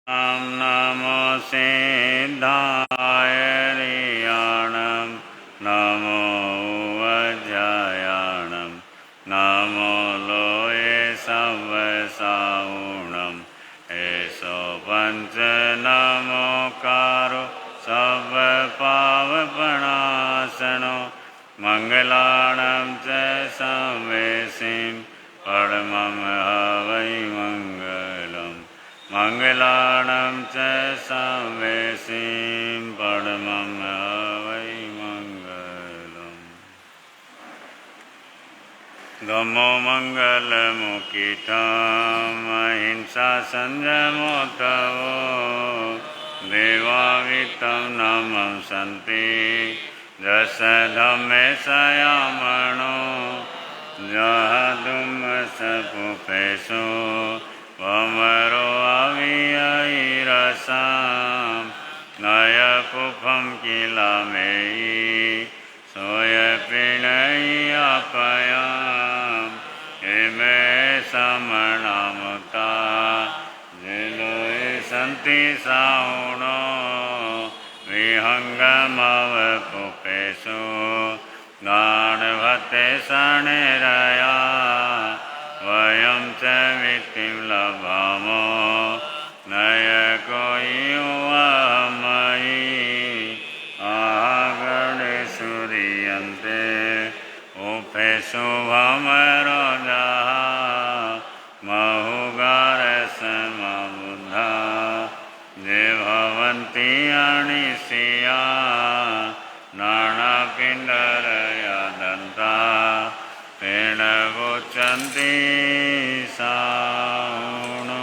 नमो सिद्धाय रियाणं नमो वज्रायणं नमो लोये सवसाऊणं एसो पंच नमो कारो सब पावपणासनो मंगलाणं च सवेसिं परमं हवै मंगलम् मंगलाणं च सवेसिं परमं हवै मंगलम्। धम्मो मंगलमुखितं अहिंसा संयमोत्तवो देवावितं नमस्सन्ति जस धम्मे संयमणो जहादुमसपुपेशो वमरो अवियैरसां नयपुफं किलमेयि सोयपिणय्यपयां इमे समणामुता जिलोय सन्ति साउणो विहङ्गमवपुपेशो गाणभते शनिरया वयं च वित्तिं लभामो नयको युवमयि गणेशूर्यन्ते उपेशो भमरो जः महुगारसमबुद्धा ये भवन्ति अनिशिया नानापिण्डरया दन्ता तेन वोचन्ति साउणो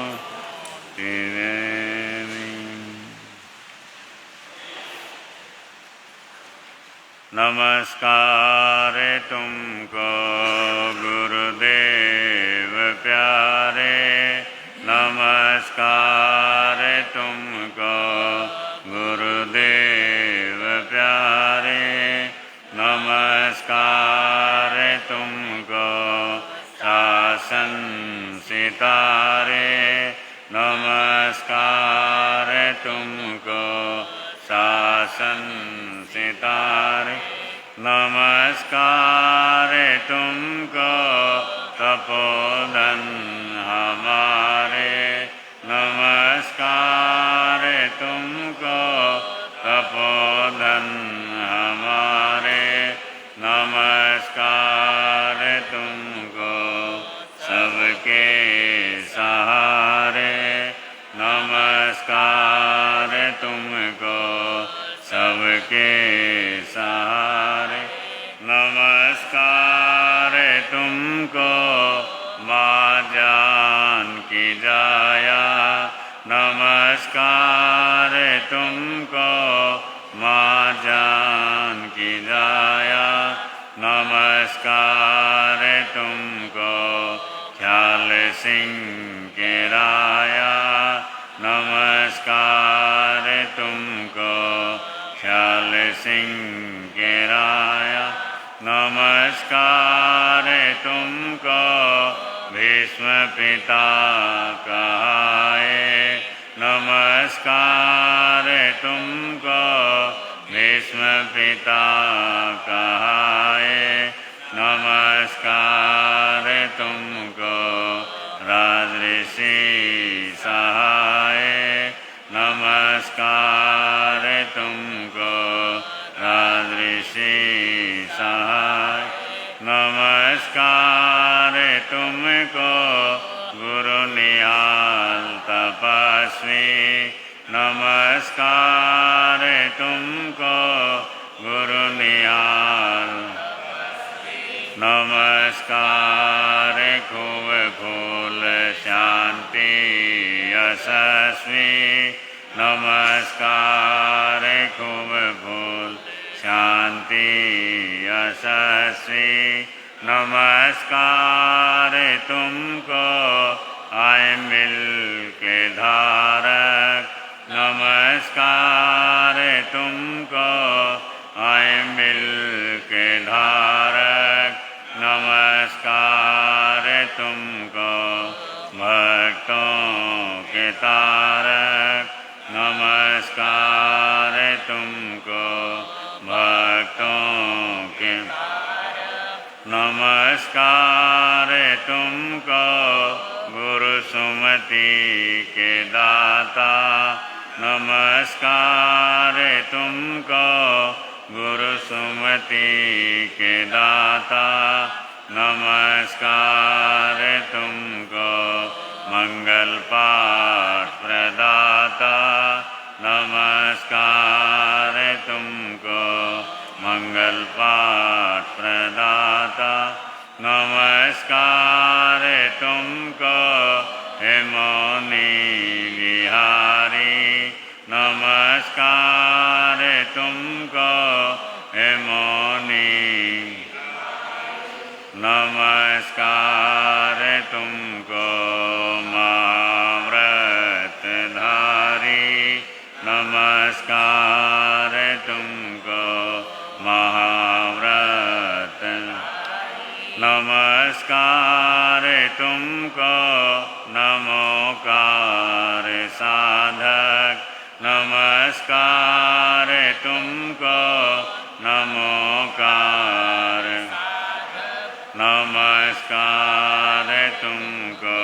त्रिवेणी। नमस्कार तुमको गुरुदेव प्यारे नमस्कार तुमको गुरुदेव प्यारे नमस्कार तुमको शासन सितारे नमस्कार तुमको शासन सितारे नमस्कार तुमको तपोधन हमारे नमस्कार तुमको तपोधन हमारे नमस्कार तुमको सबके सहारे नमस्कार तुमको सबके सहारे नमस्कार तुमको माँ जानकी जाया नमस्कार तुमको माँ जानकी जाया नमस्कार तुमको ख्याल सिंह के राया नमस्कार तुमको ख्याल सिंह के राया नमस्कार तुमको भीष्म पिता कहाए नमस्कार तुमको भीष्म पिता कहाए नमस्कार तुमको राजऋषि सहाय नमस्कार तुमको राजऋषि सहाय नमस्कार तुमको गुरु निहाल तपस्वी नमस्कार तुमको गुरु निहाल नमस्कार खूब फूल शांति यशस्वी नमस्कार खूब फूल शांति यशस्वी नमस्कार तुमको आए मिल के धारक नमस्कार तुमको आए मिल के धारक नमस्कार तुमको भक्तों के तारक दाता नमस्कार तुमको, गुरु सुमति के दाता नमस्कार तुमको, मंगल पाठ प्रदाता नमस्कार तुमको, मंगल पाठ प्रदाता नमस्कार तुमको, हे मौनी विहारी नमस्कार तुमको, हे मौनी नमस्कार तुमको, महाव्रतधारी नमस्कार तुमको, महाव्रत नमस्कार तुमको, नमोकार साधक नमस्कार तुमको, नमोकार नमस्कार तुमको,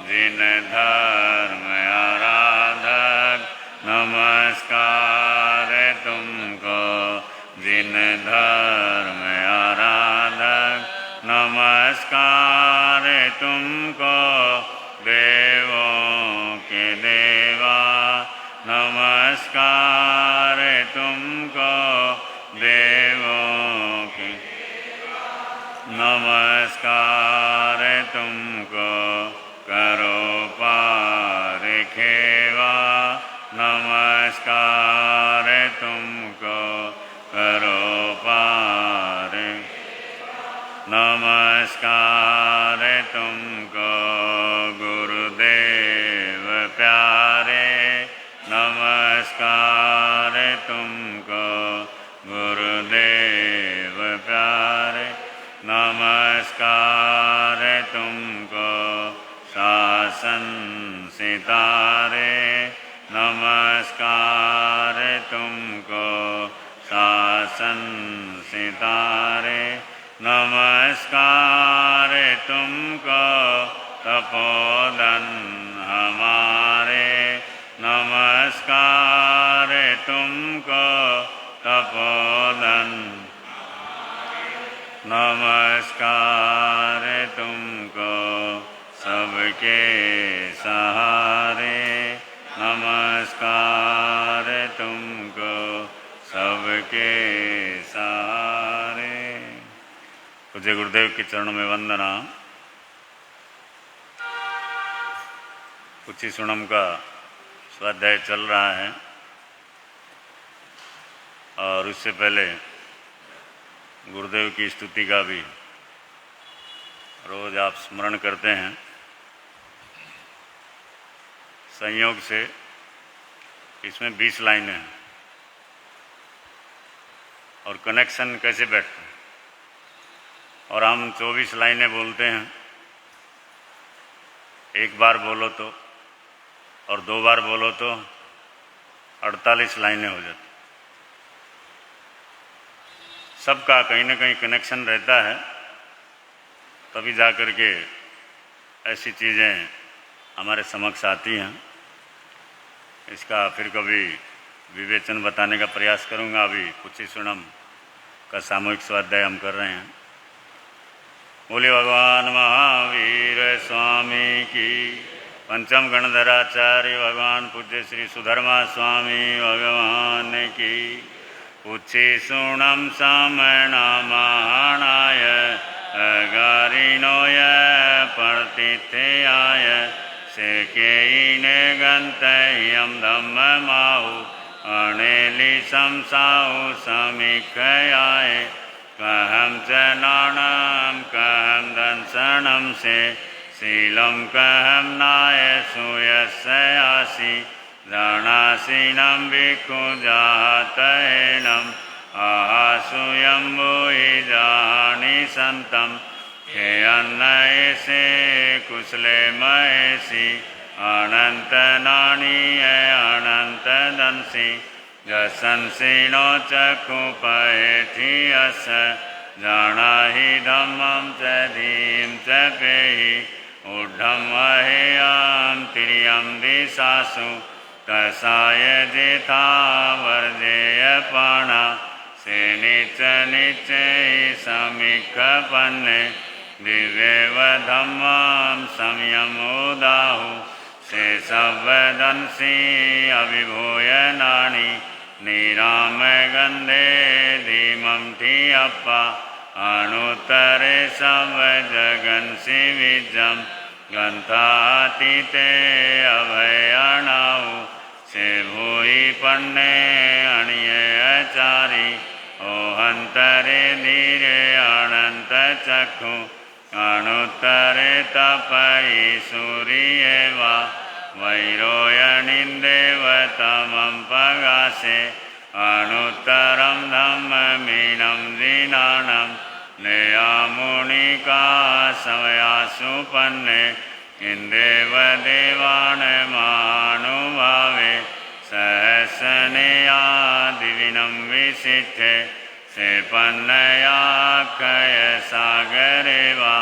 जिन धर्म आराधक नमस्कार तुमको, जिन धर्म आराधक नमस्कार तुमको, देवों के देवा नमस्कार तुमको, देवों के नमस्कार तुमको, करो पार खेवा नमस्कार तुमको, करो पार नमस्कार तुमको, गुरुदेव प्यारे नमस्कार तुमको, गुरुदेव प्यारे नमस्कार तुमको, शासन सितारे नमस्कार तुमको, शासन सितारे नमस्कार तुमको, तपोधन हमारे नमस्कार तुमको, तपोधन नमस्कार तुमको, सबके सहारे नमस्कार तुमको, सबके सहारे। पूज्य गुरुदेव के चरणों में वंदना। कुछ ही सुणम का स्वाध्याय चल रहा है और उससे पहले गुरुदेव की स्तुति का भी रोज आप स्मरण करते हैं। संयोग से इसमें 20 लाइनें हैं और कनेक्शन कैसे बैठते हैं, और हम 24 लाइनें बोलते हैं। एक बार बोलो तो और 2 बार बोलो तो 48 लाइनें हो जाती। सबका कहीं ना कहीं कनेक्शन रहता है, तभी जा कर के ऐसी चीज़ें हमारे समक्ष आती हैं। इसका फिर कभी विवेचन बताने का प्रयास करूंगा। अभी कुछ ही सुणम का सामूहिक स्वाध्याय हम कर रहे हैं। बोले भगवान महावीर स्वामी की, पंचम गणधराचार्य भगवान पूज्य श्री सुधर्मा स्वामी भगवान की। उच्ची सुणम समण महानाय अगारिणोय प्रतिथेयाय सेकेईने गंतय्यम धम्ममाहु अणेलि संसाहु समीक्षयाय। कहम च नाणम कहम दंसनम से शीलम कहम नाय सुयस्यासि। जानासीनं भिक्खु जातैनं आहासूयं भूहि जानि सन्तं। हे अन्नयसे कुशले महेशि अनंत नाणीय अनंत दंसी। जसंसिनो चक्षुपैठियस जानाहि धम्मं च धीं च पेहि। ऊढम अहेयं तिर्यं दिशासु तसाय जेथा वर्जेय पाणा से नीच नीचे समीक्षपन्ने दिव्येव धम्मं संयम उदाहु से संवेदंसी अभिभूय नानी निराम गंधे धीमं थियप्पा अनुत्तरे संवजगंसि विजम ग्रंथातीते अभयाणाऊ से भूई पन्ने अणिये आचारी ओहंतरे धीरे अनंत चक्षु अनुत्तरे तपयि सूर्येवा वैरोयणिन्देवतमं पगासे अनुत्तरं धम्ममीनं दीनानां नेयामुनिका समयासु पन्ने इंदेव देवान् महानुभावे सहसनेया दिविनं विशिष्टे से पन्नया क्षय सागरे वा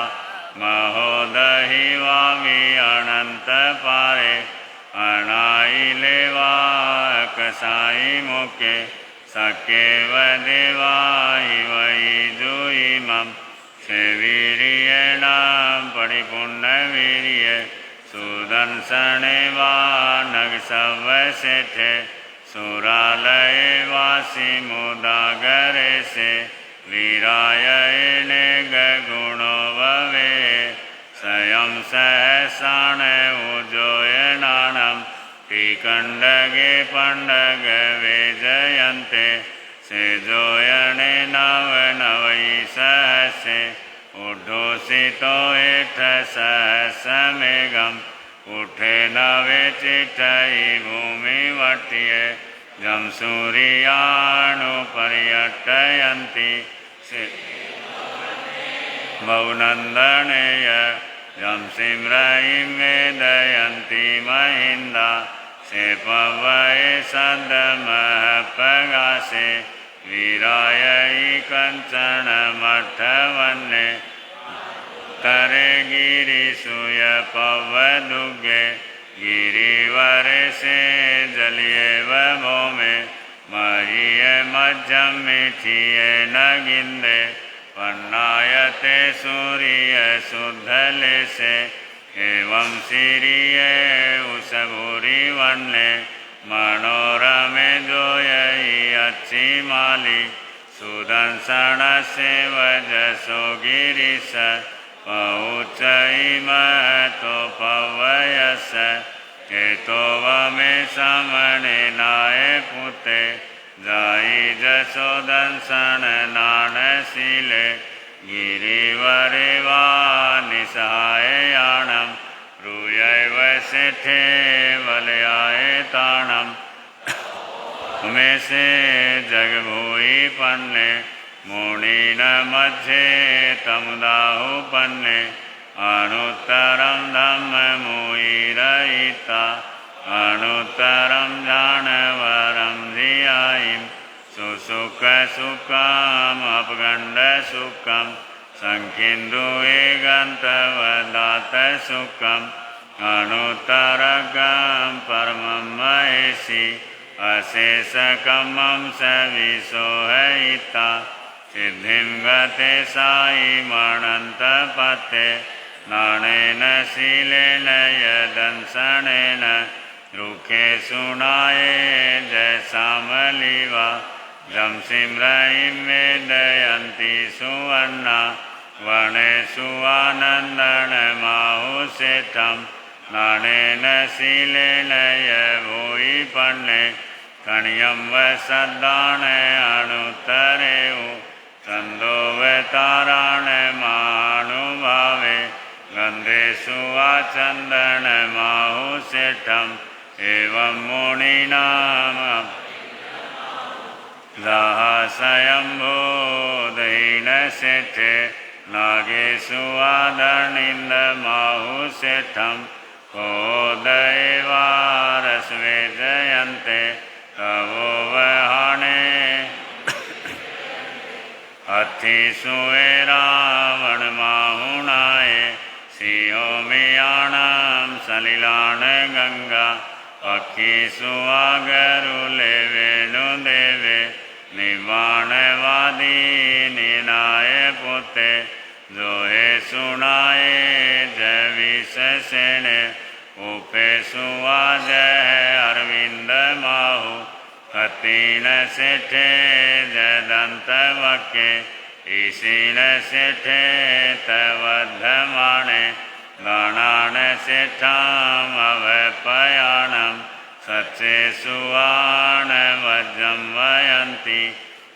महोदहि वा अनंत पारे अनाइले वा कसाई मुखे सकेव देवाहि वै जुइमं से वीर्येण परिपूर्ण वीर्ये सुदर्शने वा नगसवसेठे सुरालये वासी मुदागरे से वीरायणे गुणो भवे स्वयं सहसाण उजोयनानं टीकंडगे पंडगे वेजयन्ते से जोयणे नव नवै सहसे उद्धोषितो एठ सहसमेघम् उठे नवे चिठई भूमि वट्ये जम सूर्यानुपर्यटयन्ति बहुनन्दनेय जम सिम्रहीं वेदयन्ति महिन्दा से पवये सदमः पगासे वीरायै कंचन मठवन्ने तरे गिरिसूय पवदुगे गिरिवरे से जलिएव भौमे महीये मध्यम मिठिये नगिंदे पन्नायते सूर्य शुद्धले से एवं सिरिये उसभूरि वन्ने मनोरमे जोयई अच्छी माली सुदर्शन से वजसो गिरीश पहुँचई महतो पवयस केतो वमे समणे नाय पुते जाई जसोदंसन नानशीले गिरिवरे वा निसहायाणं रूयैव सेठे वलयाय ताणं में से जगभूई पन्ने मुनीन मध्ये तमुदाहु पन्ने अनुत्तरं धम्ममुइरयिता अनुत्तरं जानवरं धियायिं सुसुख सुखम् अपगण्ड सुखं संखिन्दुये गन्तवदात सुखम् अनुत्तरगं परमं महेशि अशेषकमं सविशोहयिता सिद्धिं गते साई मणन्तपते नाणेन शीलेन यदंसनेन रुखे सुनाये जयसामलिवा जं सिम्रहीं वेदयन्ति सुवर्णा वनेषु आनन्दनमाहुषेठं नाणेन शीलेन यभूयि पन्ने कण्यं वसद्दान अनुत्तरेउ छन्दोवताराण महानुभावे गन्धेषु आचन्दनमाहुषेठम् एवं मुनीनाम् दाहस्वयंभूदहीनसेठे नागेषु आदर्निन्दमाहुषेठम् कोदयवारस्वे जयन्ते तवो वहाने अथिषु रावण माहुनाये सिंहो मिया गंगा पक्षी सुआगरु लेवेनु देवे निवाणवादी निनाय पुते जोहे सुनाए जय विशेषण उपे सुआ जय अरविंद माहु कतीन सेठे जय दंत वके ईशीन सेठे तवधमाणे गणान सेठाम अवपयाणम सच्चे सुवाण वज्रम वयंती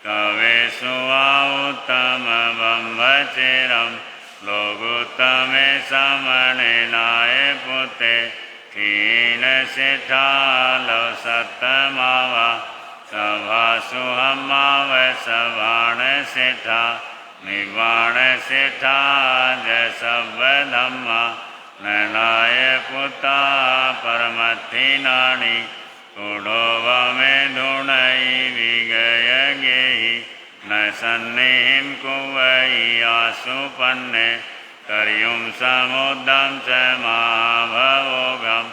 कवे सुवा उत्तम बम्भचेरम लोगुत्तमे समणे नाय पुते खीन सेठा लव सत्तमावा सभा सुहमाव सभाण सेठा निवाण सेठा जय सब धम्मा ननाय पुता परमथि नाणी कुडोव में धुणई विगय गेहि न सन्निहिम कुवई आसुपन्ने करियुम समुद्रम च महाभवोगम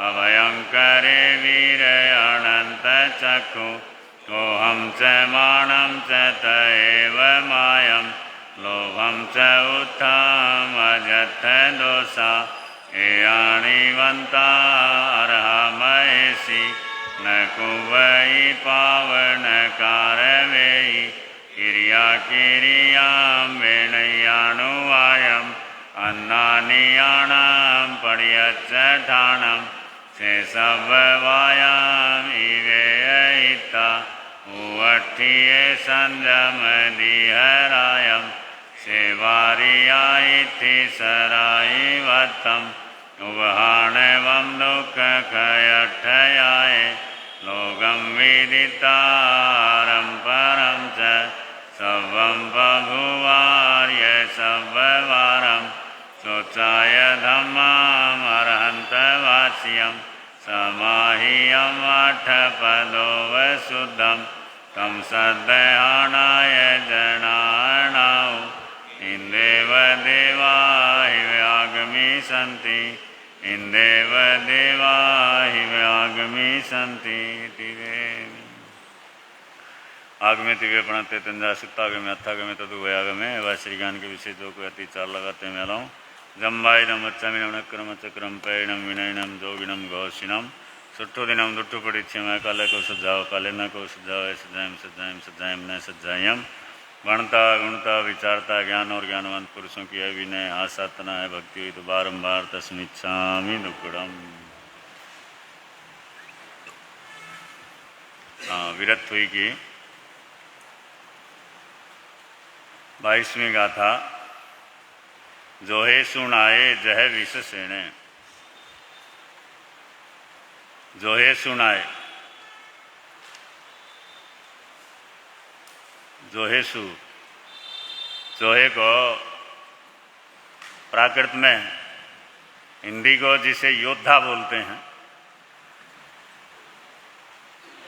अभयंकरे वीर अनंत चक्षु कोहम च माणम च तएव मायम लोभम च उत्थम अजथ दोषा एयाणिवंता अर्हा महेशी न कुवई पावन कारवेयी क्रिया क्रियां वेणयानुवायम अन्नानियाणां पड़ियच्चठाणं शेषभवायां इवेयिता उवट्ठिये संजमदिहरायं सेवारियायिथि सरायिवत्तम् उवहाणवं दुःखखयठयाय लोकं विदितारं परं च सर्वं बभुवार्य सर्ववारं शोचाय धम्माम् अर्हन्तवास्यं समाह्यं अठपदो वसुद्धं तं सद्दहाणाय जनार्णौ इंदेव देवा हि व्यागमी सन्ति इंदेव देवा हि व्यागमी सन्ति आगमे तिवे प्रणते तंजा सुक्तागमे अथागमे तदुभयागमे वह श्री ज्ञान के विषय जो को अति चार लगाते मेलाऊं जम्बाई नम अच्छामीनम नक्रम चक्रम पैणम विनयनम जोगिनम घोषिनम सुट्ठो दिनम दुट्ठु पड़िच्छे मैं काले को सज्जाओ काले न को सज्जाओ सज्जायम सज्जायम सज्जायम न सज्जायम गणता गुणता विचारता ज्ञान और ज्ञानवंत पुरुषों की है विनय आसातना है भक्ति हुई तो बारम्बार तस्मिच्छामि दुक्कड़म। विरत हुई की 22वीं गाथा जोहे सुनाए जह विशेषणे जोहे सुनाए जोहेसु जोहे को प्राकृत में हिंदी को जिसे योद्धा बोलते हैं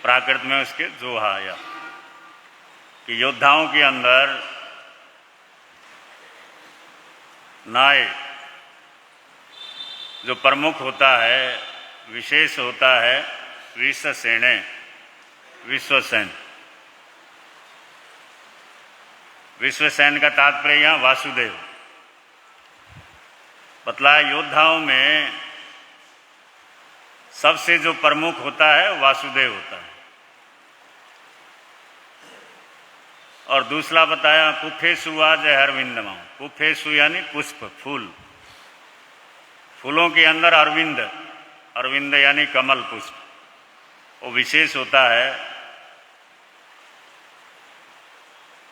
प्राकृत में उसके जोहा या कि योद्धाओं के अंदर नाय जो प्रमुख होता है विशेष होता है विश्वसेने विश्वसेन विश्वसेन का तात्पर्य यहाँ वासुदेव बतलाया योद्धाओं में सबसे जो प्रमुख होता है वासुदेव होता है और दूसरा बताया पुफेसु आज अरविंदमा पुफेसु यानी पुष्प फूल फूलों के अंदर अरविंद अरविंद यानी कमल पुष्प वो विशेष होता है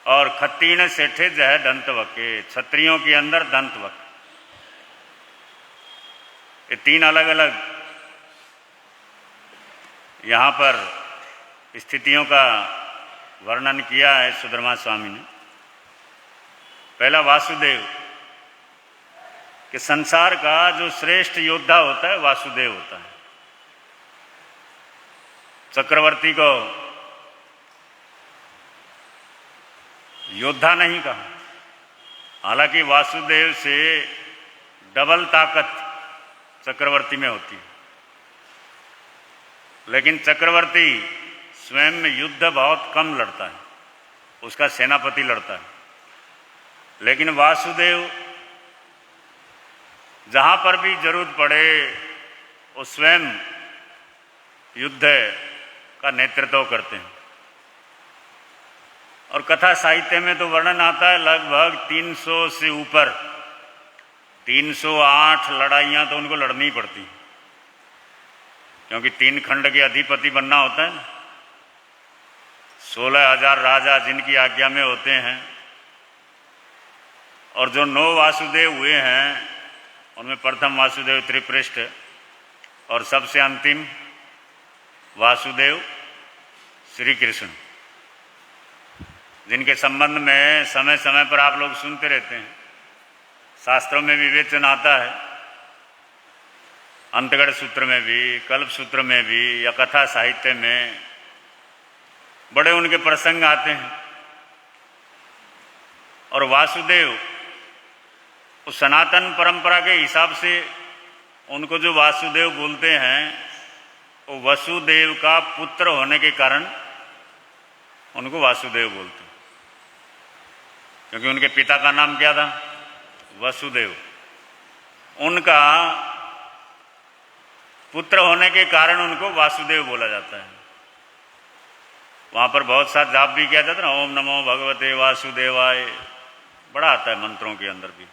और खत्तीण सेठे जह दंतवके क्षत्रियों के अंदर दंतवक ये तीन अलग अलग यहाँ पर स्थितियों का वर्णन किया है सुधर्मा स्वामी ने। पहला वासुदेव कि संसार का जो श्रेष्ठ योद्धा होता है वासुदेव होता है। चक्रवर्ती को योद्धा नहीं कहा, हालांकि वासुदेव से डबल ताकत चक्रवर्ती में होती है। लेकिन चक्रवर्ती स्वयं में युद्ध बहुत कम लड़ता है, उसका सेनापति लड़ता है। लेकिन वासुदेव जहाँ पर भी जरूरत पड़े वो स्वयं युद्ध का नेतृत्व करते हैं। और कथा साहित्य में तो वर्णन आता है लगभग 300 से ऊपर, 308 लड़ाइयाँ तो उनको लड़नी पड़ती, क्योंकि 3 खंड के अधिपति बनना होता है। 16,000 राजा जिनकी आज्ञा में होते हैं, और जो 9 वासुदेव हुए हैं उनमें प्रथम वासुदेव त्रिपृष्ठ और सबसे अंतिम वासुदेव श्री कृष्ण, जिनके संबंध में समय समय पर आप लोग सुनते रहते हैं। शास्त्रों में विवेचन आता है, अंतगढ़ सूत्र में भी, कल्प सूत्र में भी, या कथा साहित्य में बड़े उनके प्रसंग आते हैं। और वासुदेव उस सनातन परंपरा के हिसाब से उनको जो वासुदेव बोलते हैं, वो वसुदेव का पुत्र होने के कारण उनको वासुदेव बोलते हैं, क्योंकि उनके पिता का नाम क्या था? वसुदेव। उनका पुत्र होने के कारण उनको वासुदेव बोला जाता है। वहाँ पर बहुत सा जाप भी किया जाता है ना, ओम नमो भगवते वासुदेवाय, बड़ा आता है मंत्रों के अंदर भी।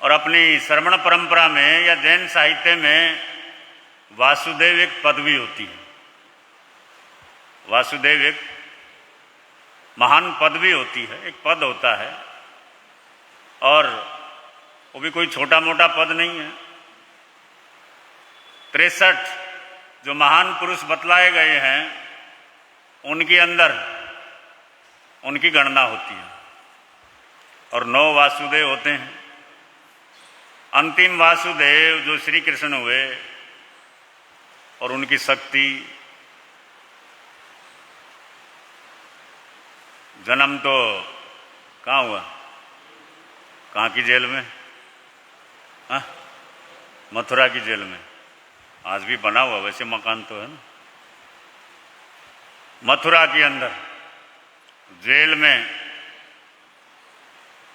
और अपनी श्रमण परंपरा में या जैन साहित्य में वासुदेव एक पदवी होती है। वासुदेव एक महान पदवी होती है, एक पद होता है, और वो भी कोई छोटा मोटा पद नहीं है। 63 जो महान पुरुष बतलाए गए हैं उनके अंदर उनकी गणना होती है, और 9 वासुदेव होते हैं। अंतिम वासुदेव जो श्री कृष्ण हुए, और उनकी शक्ति, जन्म तो कहाँ हुआ? कहाँ की जेल में? हाँ, मथुरा की जेल में। आज भी बना हुआ वैसे मकान तो है ना, मथुरा के अंदर जेल में।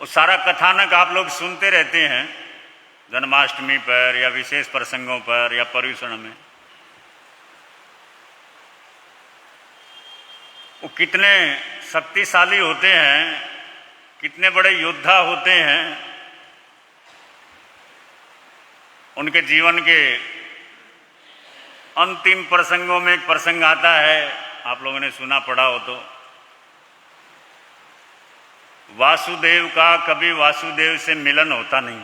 वो सारा कथानक आप लोग सुनते रहते हैं जन्माष्टमी पर या विशेष प्रसंगों पर या पर्युषण में। वो कितने शक्तिशाली होते हैं, कितने बड़े योद्धा होते हैं। उनके जीवन के अंतिम प्रसंगों में एक प्रसंग आता है, आप लोगों ने सुना पढ़ा हो तो, वासुदेव का कभी वासुदेव से मिलन होता नहीं।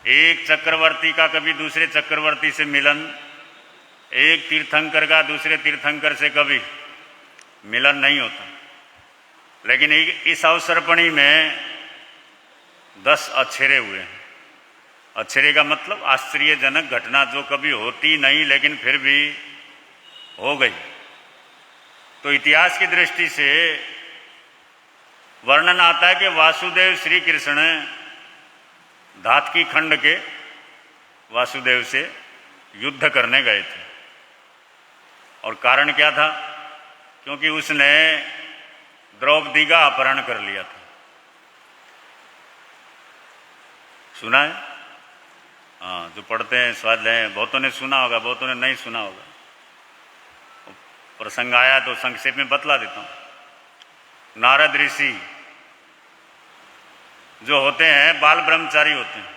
एक चक्रवर्ती का कभी दूसरे चक्रवर्ती से मिलन, एक तीर्थंकर का दूसरे तीर्थंकर से कभी मिलन नहीं होता। लेकिन इस अवसरपणी में 10 अछेरे हुए हैं। अछेरे का मतलब आश्चर्यजनक घटना, जो कभी होती नहीं लेकिन फिर भी हो गई। तो इतिहास की दृष्टि से वर्णन आता है कि वासुदेव श्री कृष्ण धातकी खंड के वासुदेव से युद्ध करने गए थे। और कारण क्या था? क्योंकि उसने द्रौपदी का अपहरण कर लिया था। सुना है? हाँ, जो पढ़ते हैं स्वाध्याय, बहुतों ने सुना होगा, बहुतों ने नहीं सुना होगा। प्रसंग आया तो संक्षेप में बतला देता हूँ। नारद ऋषि जो होते हैं बाल ब्रह्मचारी होते हैं,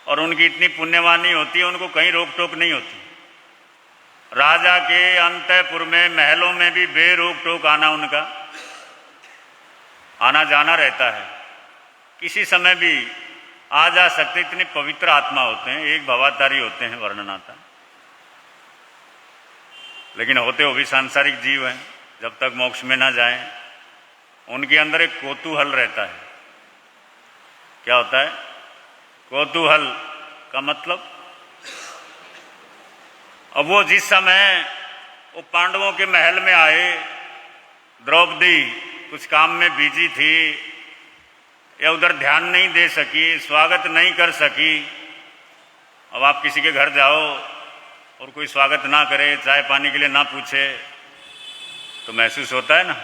और उनकी इतनी पुण्यवानी होती है, उनको कहीं रोक टोक नहीं होती। राजा के अंतःपुर में, महलों में भी बेरोक टोक आना, उनका आना जाना रहता है। किसी समय भी आ जा सकते, इतने पवित्र आत्मा होते हैं, एक भवातारी होते हैं, वर्णन आता है। लेकिन होते वो भी सांसारिक जीव हैं, जब तक मोक्ष में ना जाएं। उनके अंदर एक कौतूहल रहता है। क्या होता है? कौतूहल का मतलब, अब वो जिस समय वो पांडवों के महल में आए, द्रौपदी कुछ काम में बिजी थी या उधर ध्यान नहीं दे सकी, स्वागत नहीं कर सकी, अब आप किसी के घर जाओ और कोई स्वागत ना करे, चाय पानी के लिए ना पूछे, तो महसूस होता है ना।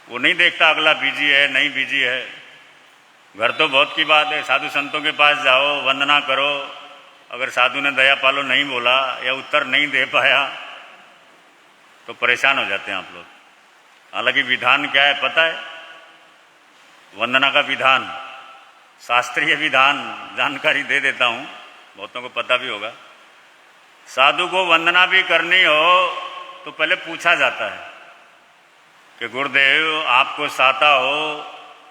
वो नहीं देखता अगला बिजी है नहीं बिजी है। घर तो बहुत की बात है, साधु संतों के पास जाओ, वंदना करो, अगर साधु ने दया पालो नहीं बोला या उत्तर नहीं दे पाया तो परेशान हो जाते हैं आप लोग। हालांकि विधान क्या है पता है? वंदना का विधान, शास्त्रीय विधान जानकारी दे देता हूँ, बहुतों को पता भी होगा। साधु को वंदना भी करनी हो तो पहले पूछा जाता है कि गुरुदेव आपको साता हो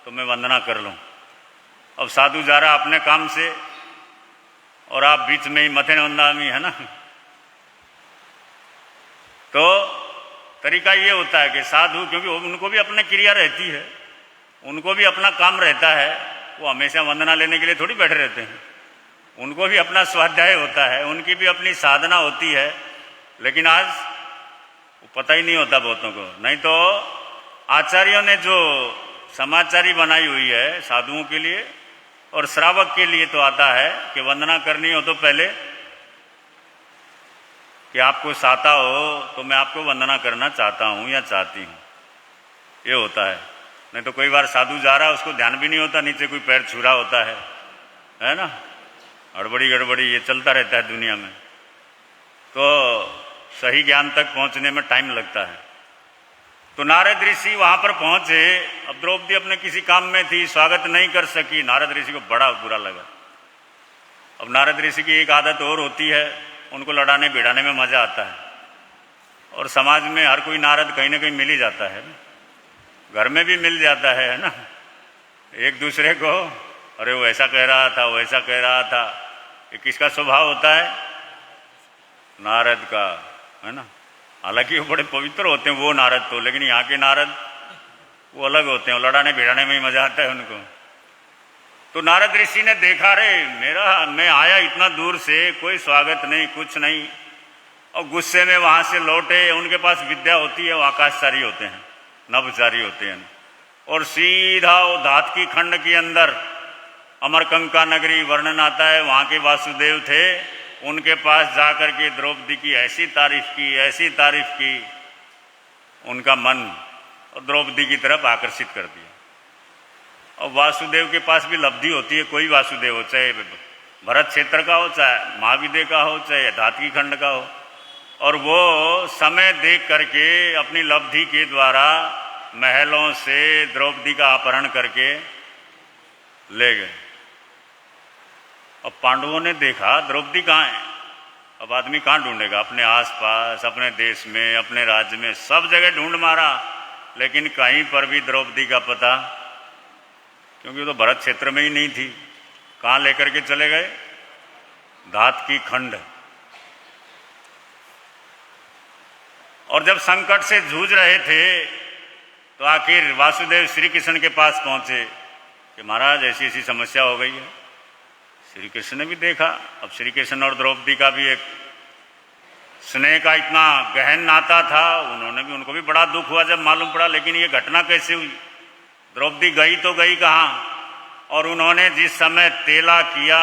तो मैं वंदना कर लूँ। अब साधु जा रहा अपने काम से और आप बीच में ही मथे वंदामी है ना, तो तरीका ये होता है कि साधु, क्योंकि उनको भी अपनी क्रिया रहती है, उनको भी अपना काम रहता है, वो हमेशा वंदना लेने के लिए थोड़ी बैठे रहते हैं। उनको भी अपना स्वाध्याय होता है, उनकी भी अपनी साधना होती है, लेकिन आज वो पता ही नहीं होता बहुतों को। नहीं तो आचार्यों ने जो समाचारी बनाई हुई है साधुओं के लिए और श्रावक के लिए तो आता है कि वंदना करनी हो तो पहले कि आपको साता हो तो मैं आपको वंदना करना चाहता हूँ या चाहती हूँ, ये होता है। नहीं तो कई बार साधु जा रहा है, उसको ध्यान भी नहीं होता नीचे कोई पैर छू रहा होता है ना, हड़बड़ी गड़बड़ी ये चलता रहता है दुनिया में, तो सही ज्ञान तक पहुँचने में टाइम लगता है। तो नारद ऋषि वहाँ पर पहुँचे। अब द्रौपदी अपने किसी काम में थी, स्वागत नहीं कर सकी, नारद ऋषि को बड़ा बुरा लगा। अब नारद ऋषि की एक आदत और होती है, उनको लड़ाने भिड़ाने में मज़ा आता है, और समाज में हर कोई नारद कहीं ना कहीं मिल ही जाता है, घर में भी मिल जाता है ना। एक दूसरे को अरे वो ऐसा कह रहा था, वो ऐसा कह रहा था, ये किसका स्वभाव होता है? नारद का, है ना। हालांकि वो बड़े पवित्र होते हैं वो नारद तो, लेकिन यहाँ के नारद वो अलग होते हैं, लड़ाने भिड़ाने में ही मजा आता है उनको। तो नारद ऋषि ने देखा, रे मैं आया इतना दूर से, कोई स्वागत नहीं कुछ नहीं, और गुस्से में वहाँ से लौटे। उनके पास विद्या होती है, वो आकाशचारी होते हैं, नभचारी होते हैं, और सीधा वो धातकी खंड के अंदर अमरकंका नगरी वर्णन आता है, वहाँ के वासुदेव थे। उनके पास जाकर के द्रौपदी की ऐसी तारीफ की, उनका मन और द्रौपदी की तरफ आकर्षित कर दिया। और वासुदेव के पास भी लब्धि होती है, कोई वासुदेव हो, चाहे भरत क्षेत्र का हो, चाहे महाविद्य का हो, चाहे धातकी खंड का हो, और वो समय देख करके अपनी लब्धि के द्वारा महलों से द्रौपदी का अपहरण करके ले गए। अब पांडवों ने देखा द्रौपदी कहाँ है। अब आदमी कहाँ ढूंढेगा? अपने आसपास, अपने देश में, अपने राज्य में, सब जगह ढूंढ मारा, लेकिन कहीं पर भी द्रौपदी का पता, क्योंकि वो तो भरत क्षेत्र में ही नहीं थी। कहाँ लेकर के चले गए? धातकी खंड। और जब संकट से जूझ रहे थे तो आखिर वासुदेव श्री कृष्ण के पास पहुंचे कि महाराज ऐसी ऐसी समस्या हो गई है। श्री कृष्ण ने भी देखा। अब श्री कृष्ण और द्रौपदी का भी एक स्नेह का इतना गहन नाता था, उनको भी बड़ा दुख हुआ जब मालूम पड़ा, लेकिन ये घटना कैसे हुई? द्रौपदी गई तो गई कहाँ, और उन्होंने जिस समय तेला किया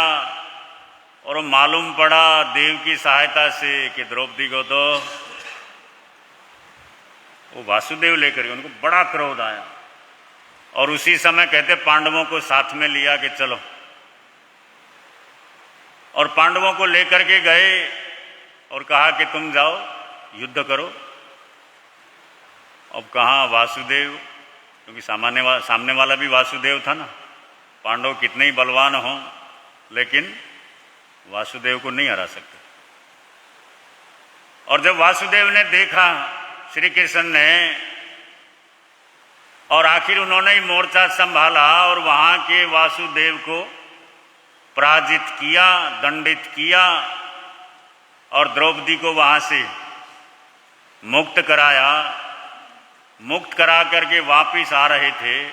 और मालूम पड़ा देव की सहायता से कि द्रौपदी को तो वो वासुदेव लेकर, उनको बड़ा क्रोध आया, और उसी समय कहते पांडवों को साथ में लिया कि चलो, और पांडवों को लेकर के गए और कहा कि तुम जाओ युद्ध करो। अब कहाँ वासुदेव, क्योंकि सामने वाला भी वासुदेव था ना। पांडव कितने ही बलवान हों, लेकिन वासुदेव को नहीं हरा सकते। और जब वासुदेव ने देखा श्री कृष्ण ने, और आखिर उन्होंने ही मोर्चा संभाला और वहां के वासुदेव को पराजित किया, दंडित किया, और द्रौपदी को वहां से मुक्त कराया। मुक्त करा करके वापिस आ रहे थे।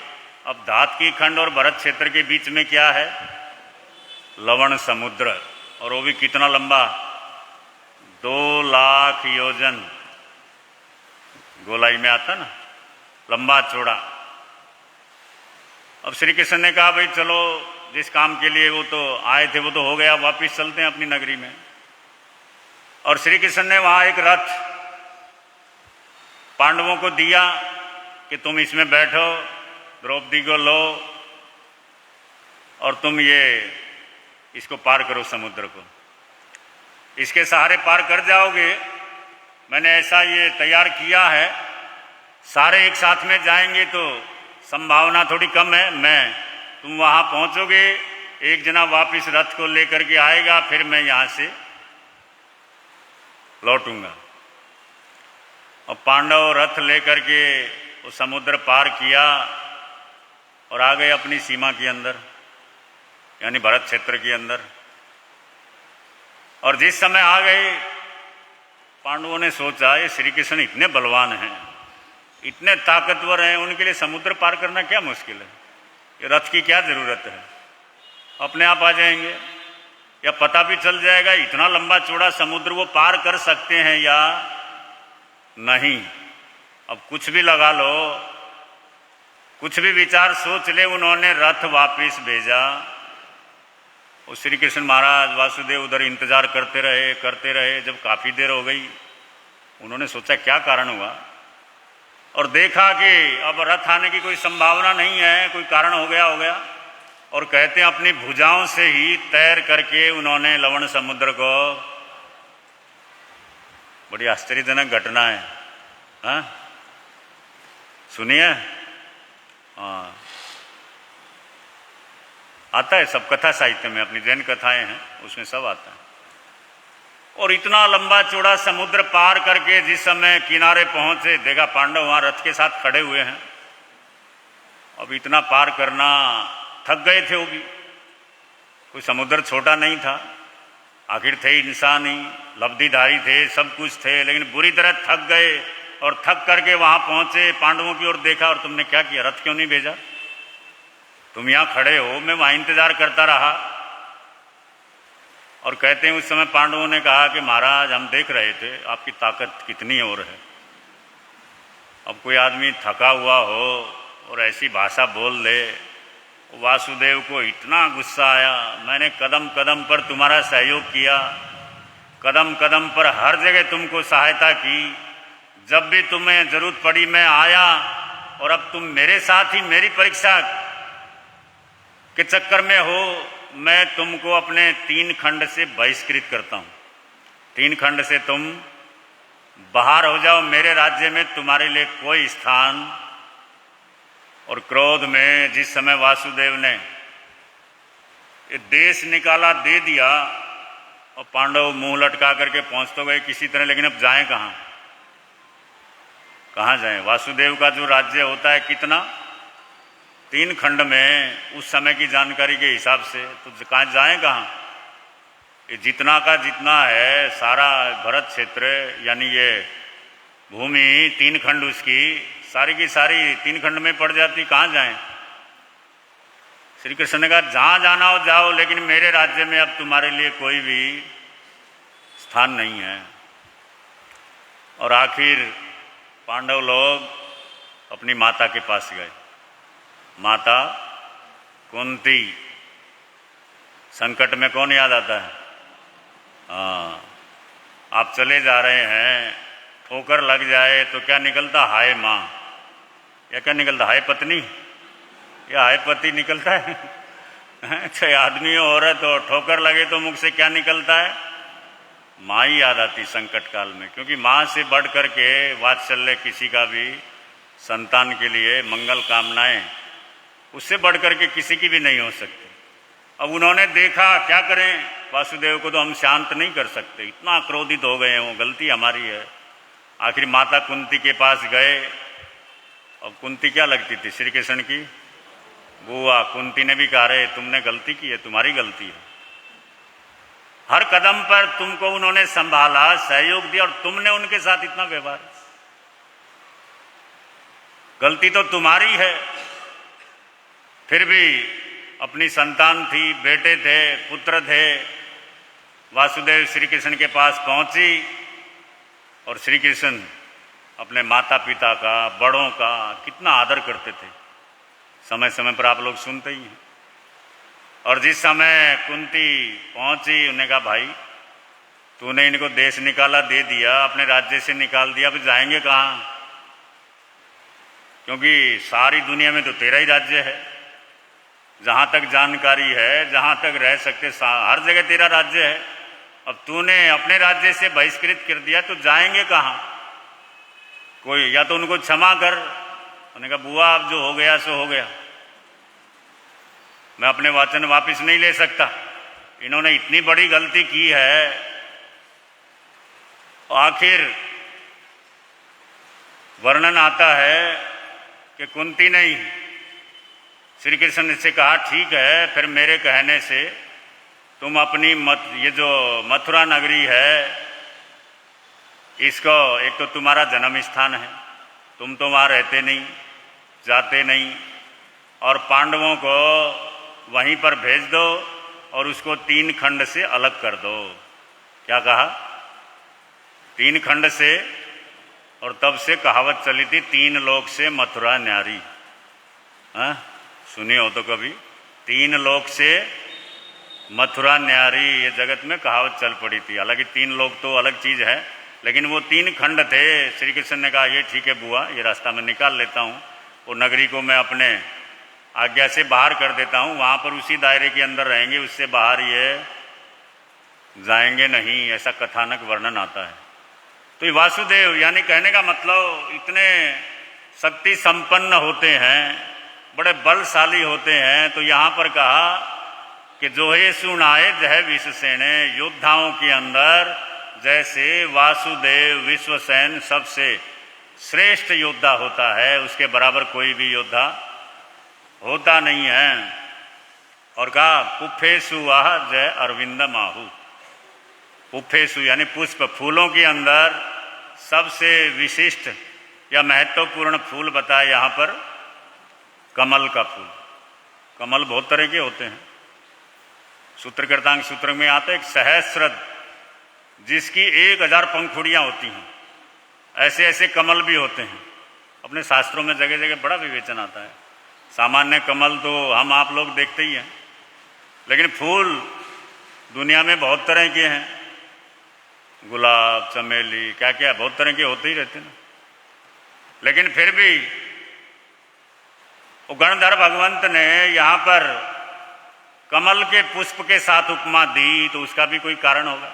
अब धातकी खंड और भरत क्षेत्र के बीच में क्या है? लवण समुद्र, और वो भी कितना लंबा? 2 लाख योजन गोलाई में आता ना, लंबा चौड़ा। अब श्री कृष्ण ने कहा भाई चलो जिस काम के लिए वो तो आए थे वो तो हो गया, वापिस चलते हैं अपनी नगरी में। और श्री कृष्ण ने वहाँ एक रथ पांडवों को दिया कि तुम इसमें बैठो, द्रौपदी को लो और तुम ये इसको पार करो, समुद्र को, इसके सहारे पार कर जाओगे। मैंने ऐसा ये तैयार किया है, सारे एक साथ में जाएंगे तो संभावना थोड़ी कम है। तुम वहाँ पहुँचोगे, एक जना वापिस रथ को लेकर के आएगा, फिर मैं यहाँ से लौटूंगा। और पांडव रथ लेकर के वो समुद्र पार किया और आ गए अपनी सीमा के अंदर, यानी भरत क्षेत्र के अंदर। और जिस समय आ गए, पांडवों ने सोचा ये श्री कृष्ण इतने बलवान हैं, इतने ताकतवर हैं, उनके लिए समुद्र पार करना क्या मुश्किल है, ये रथ की क्या ज़रूरत है, अपने आप आ जाएंगे। या पता भी चल जाएगा इतना लंबा चौड़ा समुद्र वो पार कर सकते हैं या नहीं। अब कुछ भी लगा लो, कुछ भी विचार सोच ले, उन्होंने रथ वापस भेजा। और श्री कृष्ण महाराज वासुदेव उधर इंतजार करते रहे। जब काफ़ी देर हो गई, उन्होंने सोचा क्या कारण हुआ, और देखा कि अब रथ आने की कोई संभावना नहीं है, कोई कारण हो गया। और कहते हैं अपनी भुजाओं से ही तैर करके उन्होंने लवण समुद्र को, बड़ी आश्चर्यजनक घटना है, हाँ सुनिए। हाँ, आता है सब कथा साहित्य में, अपनी जैन कथाएं हैं उसमें सब आता है। और इतना लंबा चौड़ा समुद्र पार करके जिस समय किनारे पहुंचे, देखा पांडव वहां रथ के साथ खड़े हुए हैं। अब इतना पार करना, थक गए थे वो भी, कोई समुद्र छोटा नहीं था, आखिर थे इंसान ही, लब्धिधारी थे, सब कुछ थे, लेकिन बुरी तरह थक गए। और थक करके वहां पहुंचे, पांडवों की ओर देखा, और तुमने क्या किया, रथ क्यों नहीं भेजा, तुम यहाँ खड़े हो, मैं वहां इंतजार करता रहा। और कहते हैं उस समय पांडवों ने कहा कि महाराज हम देख रहे थे आपकी ताकत कितनी और है। अब कोई आदमी थका हुआ हो और ऐसी भाषा बोल दे, वासुदेव को इतना गुस्सा आया। मैंने कदम कदम पर तुम्हारा सहयोग किया, कदम कदम पर हर जगह तुमको सहायता की, जब भी तुम्हें जरूरत पड़ी मैं आया, और अब तुम मेरे साथ ही मेरी परीक्षा के चक्कर में हो। मैं तुमको अपने 3 खंड से बहिष्कृत करता हूँ, 3 खंड से तुम बाहर हो जाओ, मेरे राज्य में तुम्हारे लिए कोई स्थान। और क्रोध में जिस समय वासुदेव ने ये देश निकाला, दे दिया, और पांडव मुंह लटका करके पहुंच तो गए किसी तरह, लेकिन अब जाएं कहाँ जाएं। वासुदेव का जो राज्य होता है कितना, 3 खंड में, उस समय की जानकारी के हिसाब से, तो कहाँ जाएं कहाँ। ये जितना का जितना है सारा भरत क्षेत्र, यानी ये भूमि 3 खंड उसकी सारी की सारी 3 खंड में पड़ जाती, कहाँ जाएं। श्री कृष्ण ने कहा जहाँ जाना हो जाओ, लेकिन मेरे राज्य में अब तुम्हारे लिए कोई भी स्थान नहीं है। और आखिर पांडव लोग अपनी माता के पास गए, माता कुंती। संकट में कौन याद आता है, हाँ, आप चले जा रहे हैं, ठोकर लग जाए तो क्या निकलता, हाय माँ, या क्या निकलता, हाय पत्नी, या हाय पति निकलता है। चाहे आदमी हो औरत हो, ठोकर लगे तो मुख से क्या निकलता है, माँ ही याद आती संकट काल में। क्योंकि माँ से बढ़ करके वात्सल्य किसी का भी संतान के लिए, मंगल कामनाएं उससे बढ़ करके किसी की भी नहीं हो सकती। अब उन्होंने देखा क्या करें, वासुदेव को तो हम शांत नहीं कर सकते, इतना क्रोधित हो गए हैं, वो गलती हमारी है। आखिर माता कुंती के पास गए। अब कुंती क्या लगती थी, श्री कृष्ण की बुआ। कुंती ने भी कहा रहे तुमने गलती की है, तुम्हारी गलती है, हर कदम पर तुमको उन्होंने संभाला, सहयोग दिया, और तुमने उनके साथ इतना व्यवहार, गलती तो तुम्हारी है। फिर भी अपनी संतान थी, बेटे थे, पुत्र थे, वासुदेव श्री कृष्ण के पास पहुंची। और श्री कृष्ण अपने माता पिता का, बड़ों का कितना आदर करते थे, समय समय पर आप लोग सुनते ही हैं। और जिस समय कुंती पहुंची, उन्होंने कहा भाई तूने इनको देश निकाला दे दिया, अपने राज्य से निकाल दिया, अब जाएंगे कहाँ? क्योंकि सारी दुनिया में तो तेरा ही राज्य है, जहाँ तक जानकारी है, जहाँ तक रह सकते हर जगह तेरा राज्य है। अब तूने अपने राज्य से बहिष्कृत कर दिया तो जाएंगे कहाँ? कोई या तो उनको क्षमा कर। उन्होंने कहा बुआ अब जो हो गया सो हो गया, मैं अपने वचन वापस नहीं ले सकता। इन्होंने इतनी बड़ी गलती की है। आखिर वर्णन आता है कि कुंती ने श्री कृष्ण ने से कहा ठीक है, फिर मेरे कहने से तुम अपनी ये जो मथुरा नगरी है, इसको, एक तो तुम्हारा जन्म स्थान है, तुम तो वहाँ रहते नहीं, जाते नहीं, और पांडवों को वहीं पर भेज दो और उसको 3 खंड से अलग कर दो। क्या कहा? 3 खंड से। और तब से कहावत चली थी 3 लोक से मथुरा न्यारी। हाँ, सुनी हो तो कभी? 3 लोक से मथुरा न्यारी, ये जगत में कहावत चल पड़ी थी। हालांकि 3 लोक तो अलग चीज़ है, लेकिन वो 3 खंड थे। श्री कृष्ण ने कहा ये ठीक है बुआ, ये रास्ता मैं निकाल लेता हूँ, वो नगरी को मैं अपने आज्ञा से बाहर कर देता हूँ, वहाँ पर उसी दायरे के अंदर रहेंगे, उससे बाहर ये जाएंगे नहीं, ऐसा कथानक वर्णन आता है। तो ये वासुदेव यानी कहने का मतलब इतने शक्ति संपन्न होते हैं, बड़े बलशाली होते हैं। तो यहाँ पर कहा कि जो है सुनाए जय विश्वसेने, योद्धाओं के अंदर जैसे वासुदेव विश्वसेन सबसे श्रेष्ठ योद्धा होता है, उसके बराबर कोई भी योद्धा होता नहीं है। और कहा पुष्पेषु वाह जय अरविंद माहू। पुष्पेषु यानी पुष्प, फूलों के अंदर सबसे विशिष्ट या महत्वपूर्ण फूल बताया यहाँ पर कमल का फूल। कमल बहुत तरह के होते हैं। सूत्रकृतांग सूत्र में आता है एक सहस्रद, जिसकी 1000 पंखुड़ियाँ होती हैं, ऐसे ऐसे कमल भी होते हैं। अपने शास्त्रों में जगह जगह बड़ा विवेचन आता है। सामान्य कमल तो हम आप लोग देखते ही हैं, लेकिन फूल दुनिया में बहुत तरह के हैं, गुलाब, चमेली, क्या क्या बहुत तरह के होते ही रहते हैं। लेकिन फिर भी गणधर भगवंत ने यहाँ पर कमल के पुष्प के साथ उपमा दी, तो उसका भी कोई कारण होगा,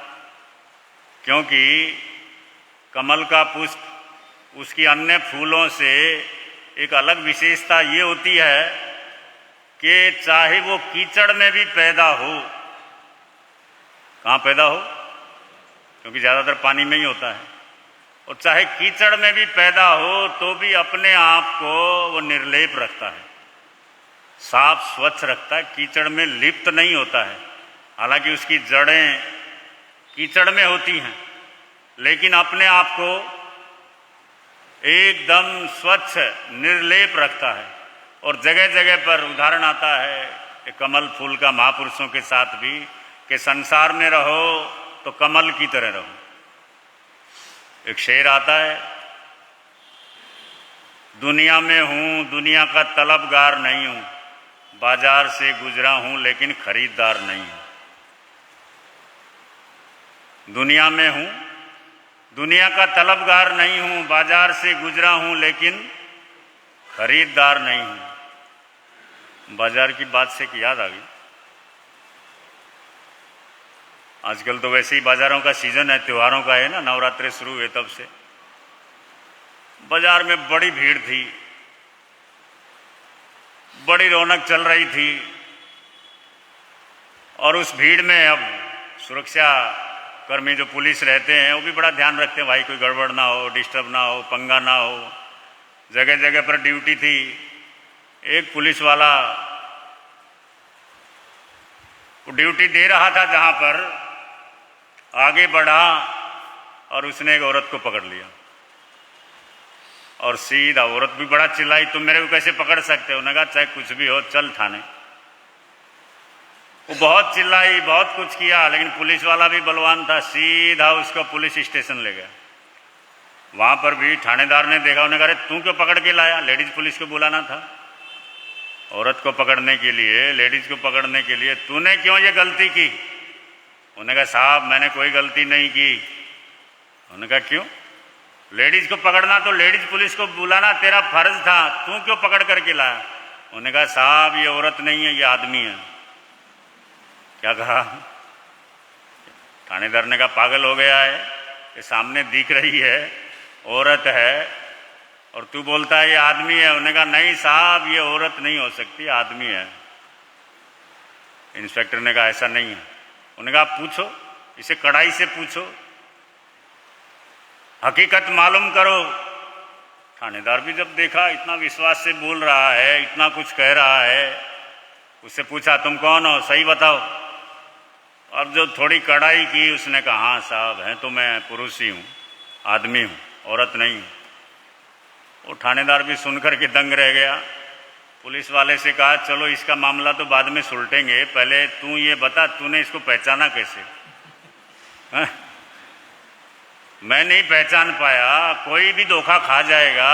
क्योंकि कमल का पुष्प उसकी अन्य फूलों से एक अलग विशेषता ये होती है कि चाहे वो कीचड़ में भी पैदा हो, कहाँ पैदा हो, क्योंकि ज़्यादातर पानी में ही होता है, और चाहे कीचड़ में भी पैदा हो तो भी अपने आप को वो निर्लेप रखता है, साफ स्वच्छ रखता है, कीचड़ में लिप्त नहीं होता है। हालांकि उसकी जड़ें कीचड़ में होती हैं, लेकिन अपने आप को एकदम स्वच्छ निर्लेप रखता है। और जगह जगह पर उदाहरण आता है कमल फूल का महापुरुषों के साथ भी, कि संसार में रहो तो कमल की तरह रहो। एक शेर आता है, दुनिया में हूं दुनिया का तलबगार नहीं हूं, बाजार से गुजरा हूं लेकिन खरीदार नहीं हूं। दुनिया में हूं दुनिया का तलबगार नहीं हूं, बाजार से गुजरा हूं लेकिन खरीदार नहीं हूं। बाजार की बात से याद आ गई, आजकल तो वैसे ही बाजारों का सीजन है, त्योहारों का है ना, नवरात्रि शुरू हुए तब से बाजार में बड़ी भीड़ थी, बड़ी रौनक चल रही थी। और उस भीड़ में अब सुरक्षा कर्मी जो पुलिस रहते हैं वो भी बड़ा ध्यान रखते हैं, भाई कोई गड़बड़ ना हो, डिस्टर्ब ना हो, पंगा ना हो। जगह जगह पर ड्यूटी थी। एक पुलिस वाला वो ड्यूटी दे रहा था, जहां पर आगे बढ़ा और उसने एक औरत को पकड़ लिया और सीधा, औरत भी बड़ा चिल्लाई, तुम मेरे को कैसे पकड़ सकते हो? उन्होंने कहा चाहे कुछ भी हो चल थाने। वो बहुत चिल्लाई, बहुत कुछ किया, लेकिन पुलिस वाला भी बलवान था, सीधा उसको पुलिस स्टेशन ले गया। वहां पर भी थानेदार ने देखा, उन्होंने कहा तू क्यों पकड़ के लाया, लेडीज पुलिस को बुलाना था। औरत को पकड़ने के लिए, लेडीज को पकड़ने के लिए तूने क्यों ये गलती की? उन्होंने कहा साहब मैंने कोई गलती नहीं की। उन्होंने कहा क्यों? लेडीज को पकड़ना तो लेडीज पुलिस को बुलाना तेरा फर्ज था, तू क्यों पकड़ करके लाया? उन्होंने कहा साहब ये औरत नहीं है, ये आदमी है। क्या कहा? थानेदार ने कहा पागल हो गया है, ये सामने दिख रही है औरत है और तू बोलता है ये आदमी है। उन्होंने कहा नहीं साहब ये औरत नहीं हो सकती, आदमी है। इंस्पेक्टर ने कहा ऐसा नहीं है। उन्होंने कहा आप पूछो, इसे कड़ाई से पूछो, हकीकत मालूम करो। थानेदार भी जब देखा इतना विश्वास से बोल रहा है, इतना कुछ कह रहा है, उससे पूछा तुम कौन हो, सही बताओ। अब जो थोड़ी कड़ाई की उसने कहा हाँ साहब है तो मैं पुरुष ही हूँ, आदमी हूँ, औरत नहीं हूँ। वो थानेदार भी सुनकर के दंग रह गया। पुलिस वाले से कहा चलो इसका मामला तो बाद में सुलटेंगे, पहले तू ये बता तूने इसको पहचाना कैसे? है? मैं नहीं पहचान पाया, कोई भी धोखा खा जाएगा,